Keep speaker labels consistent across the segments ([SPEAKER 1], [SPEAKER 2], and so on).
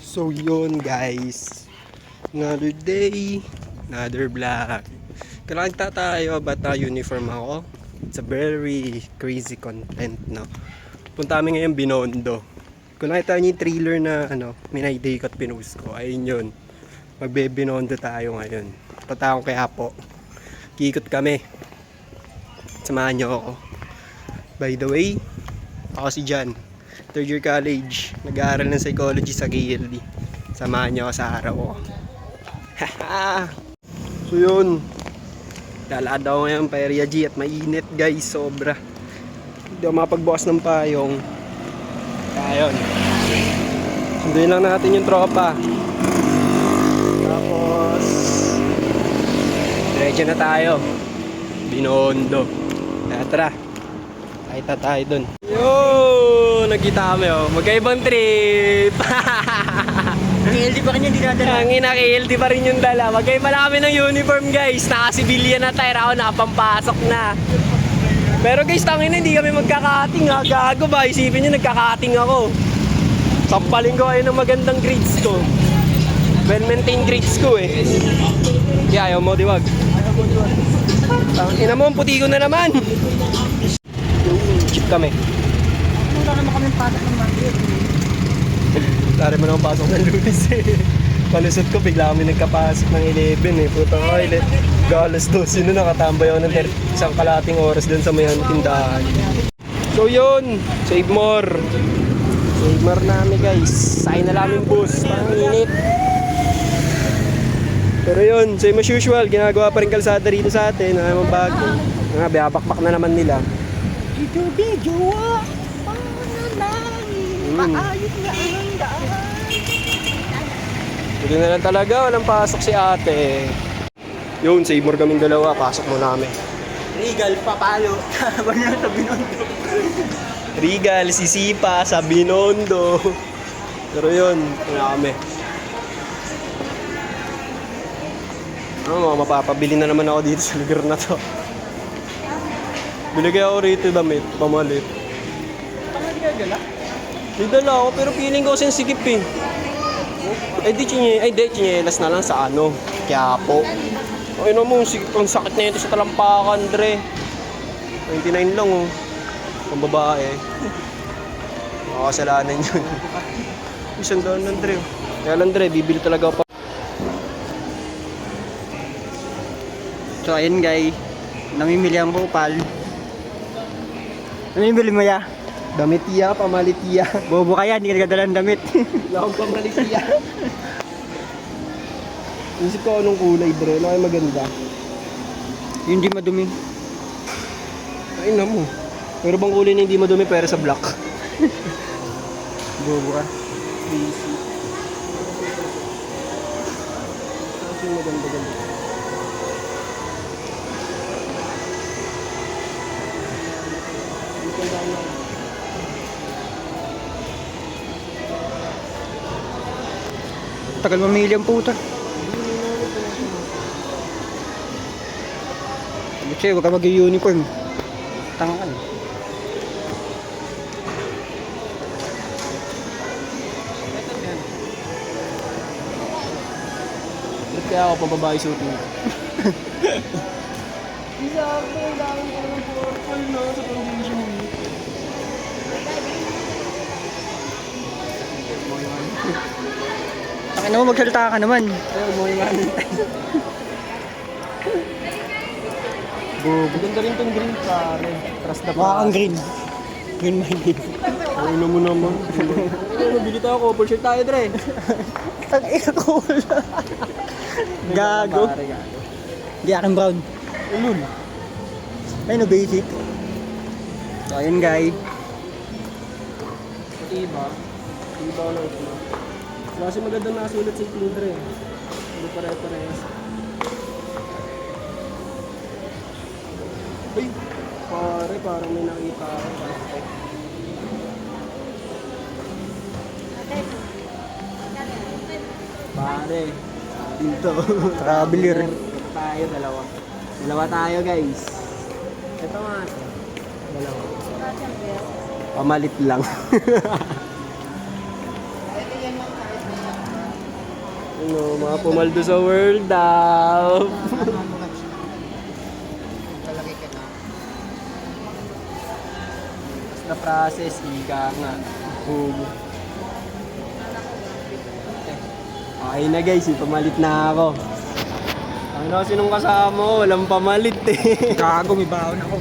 [SPEAKER 1] So yun guys, another day, another vlog. Kalagta tayo, bata uniform ako. It's a very crazy content, no? Punta kami ngayon Binondo. Kung nakita niyo yung trailer na minayday ko at pinost ko, ayun yun. Magbe-Binondo tayo ngayon. Punta ako kay Apo. Kikot kami. Samahan niyo ako. By the way, ako si Jan. Third year college. Nag-aaral ng psychology sa KLD. Samahan niyo ako sa araw ko. So yun. Lalakad ako ngayon pa Area G at mainit guys. Sobra. Hindi ako makapagbukas ng payong. Kaya yun. Sunduin lang natin yung tropa. Tapos diretso na tayo. Binondo. Kaya tara. Kahit tayo dun. Yo! Nagkita kami magkaibang trip.
[SPEAKER 2] KLD pa rin yung dinadala.
[SPEAKER 1] Ang ina, KLD pa rin yung dala. Magkaiba na kami ng uniform guys. Naka-civilian na tayo. Ako nakapampasok na. Pero guys, tangin na hindi kami magkakating ha. Gago ba? Isipin nyo nagkakating ako. Sampalin ko kayo ng magandang grades ko. Well-maintained grades ko eh. Kaya ayaw mo, diwag. Ina mo, puti ko na naman. Chip kami.
[SPEAKER 2] Wala naman kami pasok ng Monday.
[SPEAKER 1] Tari mo naman pasok ng Lunes eh. Palusot ko, bigla kami nagkapasok ng 11 eh. Putang ay, galas 12 na nakatambay ako ng isang kalating oras dun sa may tindahan. So yun, save more. Save more namin guys. Sakay na namin bus, parang init. Pero yun, same as usual, ginagawa pa rin kalsada rito sa atin. Ano naman bago. Nga, biyabakbak na naman nila.
[SPEAKER 2] Ito video maayos na ang daan.
[SPEAKER 1] Hindi na lang talaga, walang pasok si ate. Yun, save more kaming dalawa, pasok mo namin.
[SPEAKER 2] Regal, papalo. Habang niya sa Binondo.
[SPEAKER 1] Regal, sisipa sa Binondo. Pero yun, wala kami. Mapapabili na naman ako dito sa lugar na to. Biligay ako rito damit, pamalit.
[SPEAKER 2] Tama di ka gala?
[SPEAKER 1] Di dala ako, pero feeling ko sensikip eh. Di chinelas na lang sa Quiapo. Ay naman, ang sakit na ito sa talampakan, Dre. 29 lang oh. Ang babae. Makakasalanan yun. Isang doon lang, Dre. Kaya lang, Dre, bibili talaga pa.
[SPEAKER 2] So ayun guys, namimili ang kupal. Namimili mo ya?
[SPEAKER 1] Damit iya, pamalit iya.
[SPEAKER 2] Bobo ka yan, hindi ka nagdala ng damit.
[SPEAKER 1] Lakong pamalit iya. Isip ko anong kulay, Dre. Ano kayo maganda?
[SPEAKER 2] Yung di madumi.
[SPEAKER 1] Ay na mo. Pero bang kulay na hindi madumi pero sa black?
[SPEAKER 2] Bobo ka.
[SPEAKER 1] Crazy. Kasi maganda-ganda.
[SPEAKER 2] Tagal mamili ang puta. Kasi huwag ka mag-uniform. Tangan.
[SPEAKER 1] Kaya ako pababae shooting.
[SPEAKER 2] Isa ako, ang dami ko ng purple na sa condition. Takin mo, magsalita ka naman.
[SPEAKER 1] Ayaw mo yung ano. Maganda rin tong green pare. Trust the
[SPEAKER 2] Mukha kang green. Green minded.
[SPEAKER 1] Ay na mo naman. Nabili tayo ko. Purshare tayo, Dre.
[SPEAKER 2] Tag-ina ko wala. Gago. Hindi aking brown.
[SPEAKER 1] Ulul.
[SPEAKER 2] Ay no, basic. So ayun guys.
[SPEAKER 1] Iba. Iba ko lang ito. Kasi maganda nakasulat sa itim, Dre. Pero pare-parehas. Ay, pare, parang may nakita ako. Pare, dito.
[SPEAKER 2] Traveler.
[SPEAKER 1] Ito tayo, dalawa. Dalawa tayo, guys. Ito nga. Dalawa. Pamalit lang. Ano, mga pumaldo sa world daw.
[SPEAKER 2] Lalaki ka na.
[SPEAKER 1] Mas na process, ika nga. Boom. Okay na guys, pamalit na ako. Ano kasi nung kasama, walang pamalit eh.
[SPEAKER 2] Gago, may baon ako.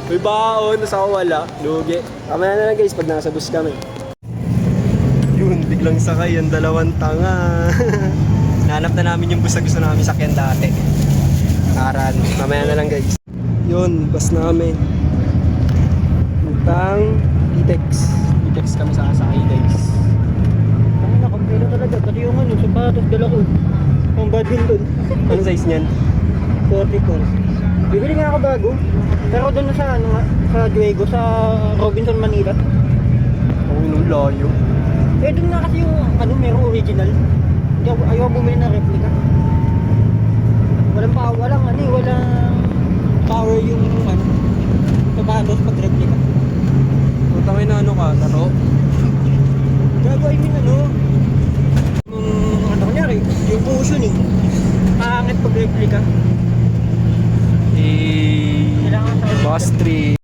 [SPEAKER 1] May baon, nasa ako wala. Lugi. Kamaya na lang guys, pag nasa bus kami. Yun, biglang sakay ang dalawang tanga. Nahanap na namin yung bus na gusto namin sakyan dati. Aral, mamaya na lang guys. Yun, bus namin. Utang, Pitex. Pitex kami sa asakay guys.
[SPEAKER 2] Ano na, kompleto talaga. Pati yung ano, sapatos, dala ko. Pang badminton.
[SPEAKER 1] Anong size niyan?
[SPEAKER 2] 44. Bibili nga ako bago. Pero doon na sa ano nga, sa Duego, sa Robinson, Manila.
[SPEAKER 1] Ang inong layo.
[SPEAKER 2] Eh doon nga kasi yung ano, merong original. Hindi ako, ayaw bumili ng replica. Walang power yung ano, sapatos pag replica.
[SPEAKER 1] Utangin na ano ka, laro?
[SPEAKER 2] Gago, I mean ano, ano kunyari, yung cushion eh. Pangit pag replica. Kailangan sa
[SPEAKER 1] Bus 3.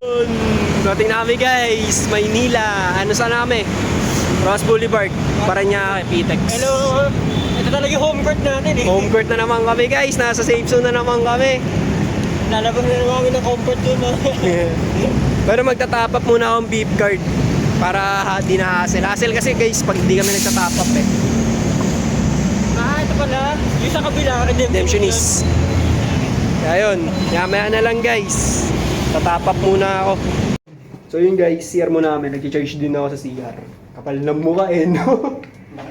[SPEAKER 1] Dating namin guys, Maynila. Ano saan namin? Ross Boulevard, Parañaque, Pitex.
[SPEAKER 2] Hello! Ito talaga yung home court natin eh.
[SPEAKER 1] Home court na naman kami guys, nasa safe zone na naman kami.
[SPEAKER 2] Lalabas na naman kami ng comfort zone.
[SPEAKER 1] Pero magtatap up muna akong beep card para di na hassle. Hassle kasi guys, pag di kami nagtatap up eh.
[SPEAKER 2] Ito pala, yung sa kabila,
[SPEAKER 1] Redemptionist. Kaya yun, maya na lang guys. Tatap up muna ako. So yun guys, CR mo namin, nag-charge din ako sa CR. Kapal ng mukha eh, no?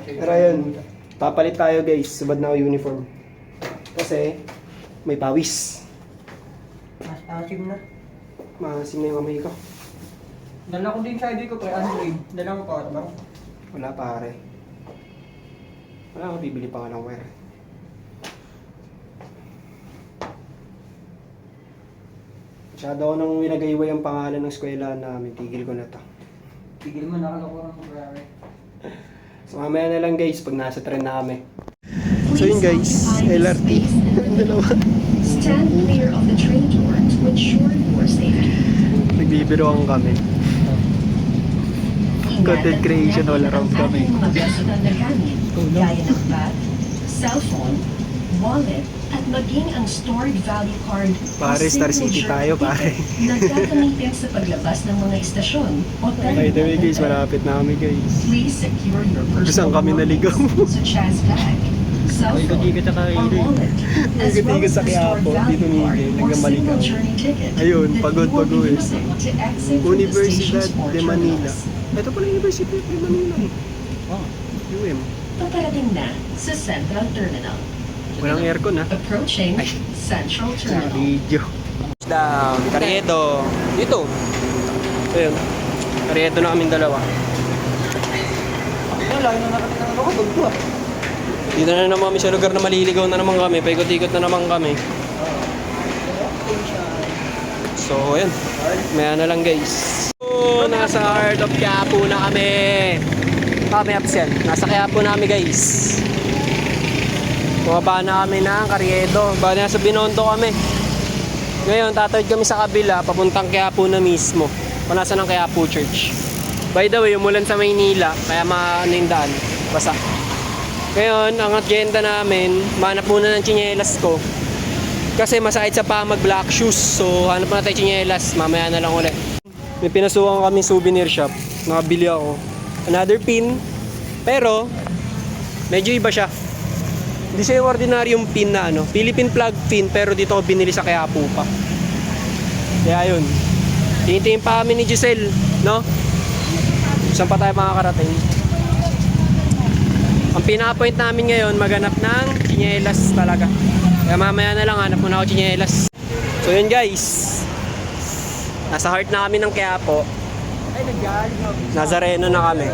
[SPEAKER 1] Pero yun, papalit tayo guys, subad na ako uniform. Kasi, may pawis.
[SPEAKER 2] Mas asim na.
[SPEAKER 1] Maasim na yung kamay ko.
[SPEAKER 2] Dala ko din sa ID ko, pre, Android. Dala ko power bank.
[SPEAKER 1] Wala pare. Wala akong bibili pa nga ng wire. Masyado ako nang winagayway ang pangalan ng eskwelahan namin. Tigil ko na to.
[SPEAKER 2] Tigil mo, nakalokoran mo, pre.
[SPEAKER 1] So mamaya na lang guys, pag nasa tren na kami. So yun guys, LRT. Dalawa.
[SPEAKER 3] Stand clear of the train doors to ensure your safety.
[SPEAKER 1] Nagbibiroan kami. Content creation all around kami.
[SPEAKER 3] Mga personal na gamit, gaya ng bag, cellphone, wallet, at maging ang stored value card
[SPEAKER 1] Pare, Star City tayo, pare.
[SPEAKER 3] na gagamitin sa paglabas ng mga istasyon o
[SPEAKER 1] By the way guys, malapit na kami guys.
[SPEAKER 3] Please secure your personal
[SPEAKER 1] Saan kami naligaw?
[SPEAKER 3] belongings, such as bag, cellphone,
[SPEAKER 2] Ikot-ikot sa
[SPEAKER 3] or
[SPEAKER 2] kaili.
[SPEAKER 3] wallet, as well
[SPEAKER 1] Ikot-ikot
[SPEAKER 3] as
[SPEAKER 1] sa
[SPEAKER 3] the stored
[SPEAKER 1] Quiapo,
[SPEAKER 3] value
[SPEAKER 1] dito
[SPEAKER 3] card
[SPEAKER 1] tumigil,
[SPEAKER 3] or
[SPEAKER 1] hanggang Maligaw.
[SPEAKER 3] single journey ticket
[SPEAKER 1] Ayun,
[SPEAKER 3] that
[SPEAKER 1] pagod
[SPEAKER 3] you will be
[SPEAKER 1] pagod.
[SPEAKER 3] using to exit from the
[SPEAKER 1] Universidad
[SPEAKER 3] stations or
[SPEAKER 1] de Manila.
[SPEAKER 3] terminals.
[SPEAKER 1] Ito pala University de Manila eh.
[SPEAKER 2] Oh.
[SPEAKER 1] UM.
[SPEAKER 3] Paparating na sa Central Terminal.
[SPEAKER 1] Walang aircon ha.
[SPEAKER 3] Approaching Central Terminal.
[SPEAKER 1] Video. Down. Karyeto. Dito. Ayun. Karyeto na kaming dalawa.
[SPEAKER 2] Ayun, lagi na nakating ng ako, bagto ah.
[SPEAKER 1] Dito na naman kami sa lugar na maliligaw na naman kami. Paikot-ikot na naman kami. So, ayun. Maya na lang guys. So, nasa Heart of Quiapo na kami. May absent. Nasa Quiapo na kami guys. Bumaba na kami ng Karyeto. Baka nasa Binondo kami. Ngayon, tatawid kami sa kabila, papuntang Quiapo na mismo. Panasa ng Quiapo Church. By the way, umulan sa Maynila, kaya maano yung daan. Basa. Ngayon, ang agenda namin, manap muna ng tsinelas ko. Kasi masakit sa paa mag black shoes. So, hanap na tayo tsinelas. Mamaya na lang ulit. May pinasukan kami souvenir shop. Nakabili ako. Another pin. Pero, medyo iba siya. Hindi siya yung ordinaryong pin na ano. Philippine plug pin, pero dito ko binili sa Quiapo pa. Kaya yun. Tingin-tingin pa kami ni Giselle, no? Saan pa tayo makakarating? Ang pinaka-point namin ngayon, maghanap ng tsinelas talaga. Kaya mamaya na lang, hanap muna ako tsinelas. So yun guys. Nasa heart na kami ng Quiapo.
[SPEAKER 2] Ay, nag-galing ako.
[SPEAKER 1] Nazareno na kami.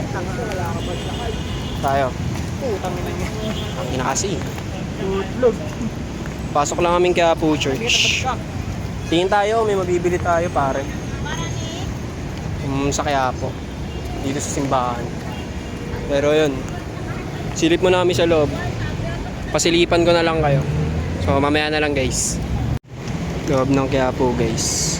[SPEAKER 1] Tayo.
[SPEAKER 2] Putang ina niya.
[SPEAKER 1] Ang ina kasi.
[SPEAKER 2] Tutlog.
[SPEAKER 1] Pasok lang kaming Quiapo Church. Tingin tayo, may mabibili tayo pare. Sa Quiapo. Dito sa simbahan. Pero yun. Silip mo namin sa loob. Pasilipan ko na lang kayo. So mamaya na lang guys. Loob ng Quiapo guys.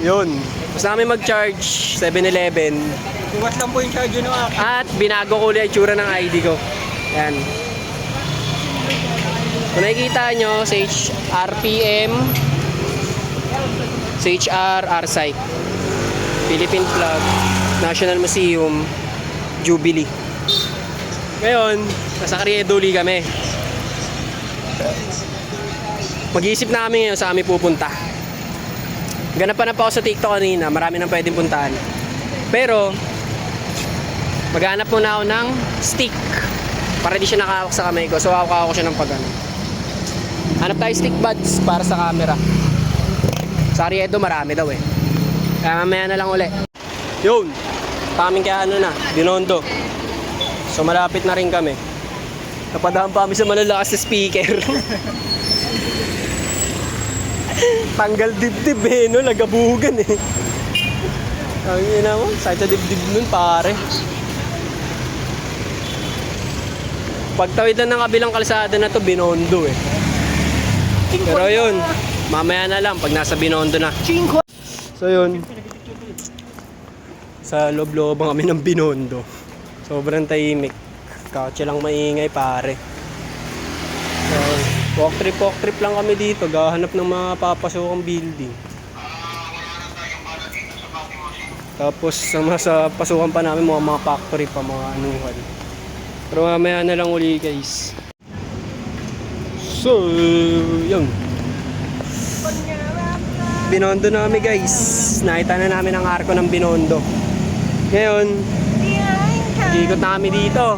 [SPEAKER 1] Yun. Gusto namin mag-charge 7-Eleven.
[SPEAKER 2] Bukas lang po yung charger ng akin.
[SPEAKER 1] At binago ko ulit yung itsura ng ID ko. Yan. Kung nakikita nyo, sa RPM, sa R-Site, Philippine Flag, National Museum, Jubilee. Ngayon, nasa Criedoli kami. Mag-iisip na kami ngayon sa kami pupunta. Ganapan na pa ako sa TikTok kanina, marami nang pwedeng puntahan. Pero, maghanap muna ako ng stick para di siya nakahawak sa kamay ko. So, hawak ko siya ng pagano. Hanap tayo stick buds para sa camera. Sa Ariedo, marami daw eh. Kaya mamaya na lang uli. Yun, kaming kaya ano na, Binondo. So, malapit na rin kami. Napadaan pa kami sa malalakas na speaker. Tanggal dibdib eh, no? Lagabugan eh. Ang ina mo, sakit sa dibdib nun pare. Pagtawid na ng kabilang kalsada na to, Binondo eh. Pero yun, mamaya na lang pag nasa Binondo na. So yun, sa loob-looban kami ng Binondo. Sobrang tahimik. Kakatsa lang maingay pare. So, walk trip lang kami dito. Gahanap ng mga papasokang building. Tapos sa pasukan pa namin mga factory pa, mga anuhan. Pero mamaya na lang uli guys. So, yun. Binondo na kami guys. Nakita na namin ang arko ng Binondo. Ngayon, ikot na kami dito.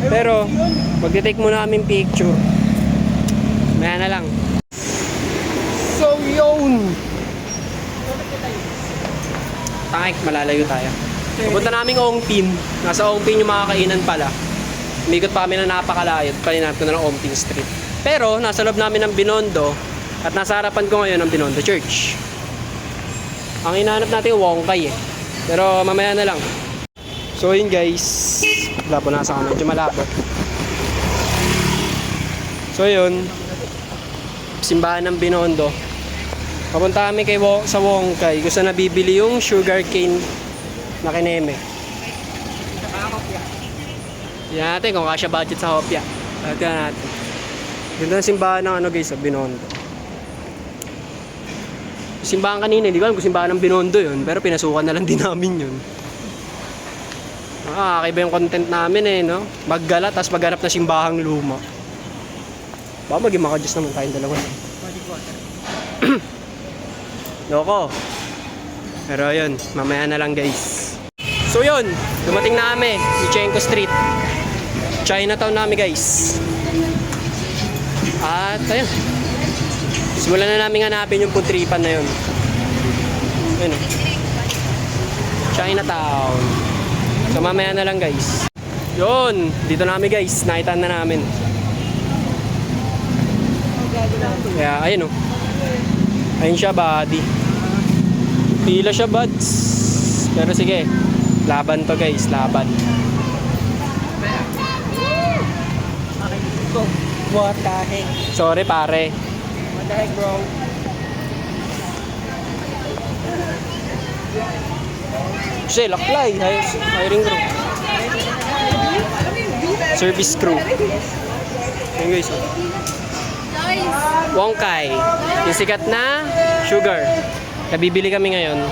[SPEAKER 1] Pero, magte-take muna kami picture. Mamaya na lang. So, yun. Tangik, malalayo tayo. Pupunta namin Ongpin. Nasa Ongpin yung mga kainan pala. Umikot pa kami na napakalayo. Palinap ko na ng Ongpin Street. Pero, nasa loob namin ng Binondo. At nasa harapan ko ngayon ng Binondo Church. Ang hinahanap natin yung Wongkay eh. Pero mamaya na lang. So yun guys. Labo nasa kami. Medyo malabo. So yun. Simbahan ng Binondo. Papunta kami sa Wongkay. Gusto na bibili yung sugarcane na kineme. Tignan natin kung kasya budget sa Hopia. Tignan natin. Ganda ng simbahan ng ano guys sa Binondo. Simbahan kanina, hindi ko alam kung simbahan ng Binondo yun. Pero pinasukan na lang din namin yun. Kakaiba yung content namin eh, no? Maggala, tapos maghanap na simbahang luma. Baka maging makadjust naman tayong dalawa. Loko. Pero yun, mamaya na lang guys. So yun, dumating na kami, Yuchenko Street. Chinatown namin guys. At ayun. Simulan na namin hanapin yung putripan na yun. Ayun. Chinatown. So mamaya na lang guys. Yun, dito namin guys, nakita na namin. Kaya ayun oh. Ayun siya body. Pila siya buds. Pero sige, laban to guys, laban.
[SPEAKER 2] What the heck?
[SPEAKER 1] Sorry pare.
[SPEAKER 2] What the heck, bro?
[SPEAKER 1] Shell, apply. Hiring crew. Service crew. Ayun guys. Wongkay. Yung sikat na sugar. Nabibili kami ngayon.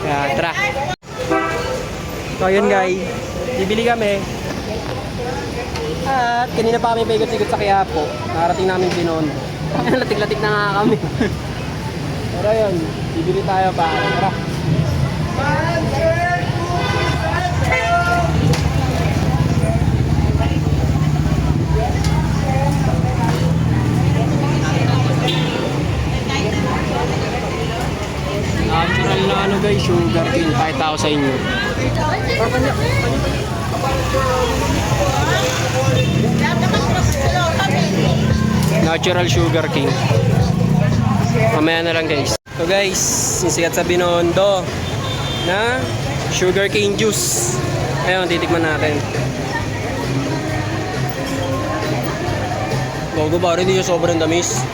[SPEAKER 1] Kaya tara. So yun guys. Bibili kami. At kanina pa kami paikot-ikot sa Quiapo. Nakarating namin Binondo. Latik-latik na nga kami. Pero yun, bibili tayo pa. Tara. Natural na ano guys, sugar cane. Kahit ako sa inyo. Natural sugar cane. Mamaya na lang guys. So guys, yung sikat sa Binondo na sugarcane juice. Ayun, titikman natin. Gogo ba? Hindi siya sobrang tamis.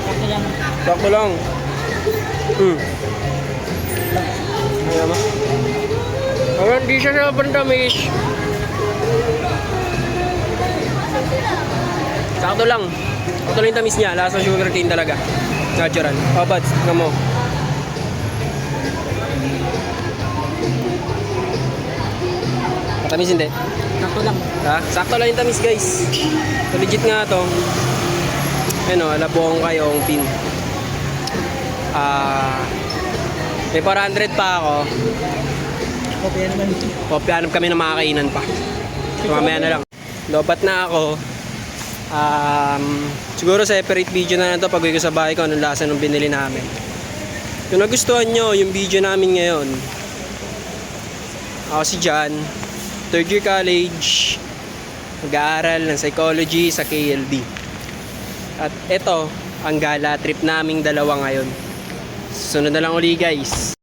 [SPEAKER 2] Sakto lang.
[SPEAKER 1] Sakto lang. Ayan mo. Ayun, hindi siya sobrang tamis. Sakto lang. Sakto lang yung tamis niya. Lasa sugarcane talaga. Natural. Papads, tingnan mo. Matamis hindi?
[SPEAKER 2] Sakto lang.
[SPEAKER 1] Ha? Sakto lang yung tamis guys. So, legit nga to. Ano, alabong kayong pin. May 400 pa ako.
[SPEAKER 2] Okay naman.
[SPEAKER 1] Hanap kami ng mga kainan pa. So, mamaya na lang. Lobat na ako. Siguro separate video na lang to pag uwi ko sa bahay ko anong lasa nung binili namin. Kung nagustuhan nyo yung video namin ngayon, ako si John, third year college, nag-aaral ng psychology sa KLD. At ito ang gala trip naming dalawa ngayon. Sunod na lang uli guys.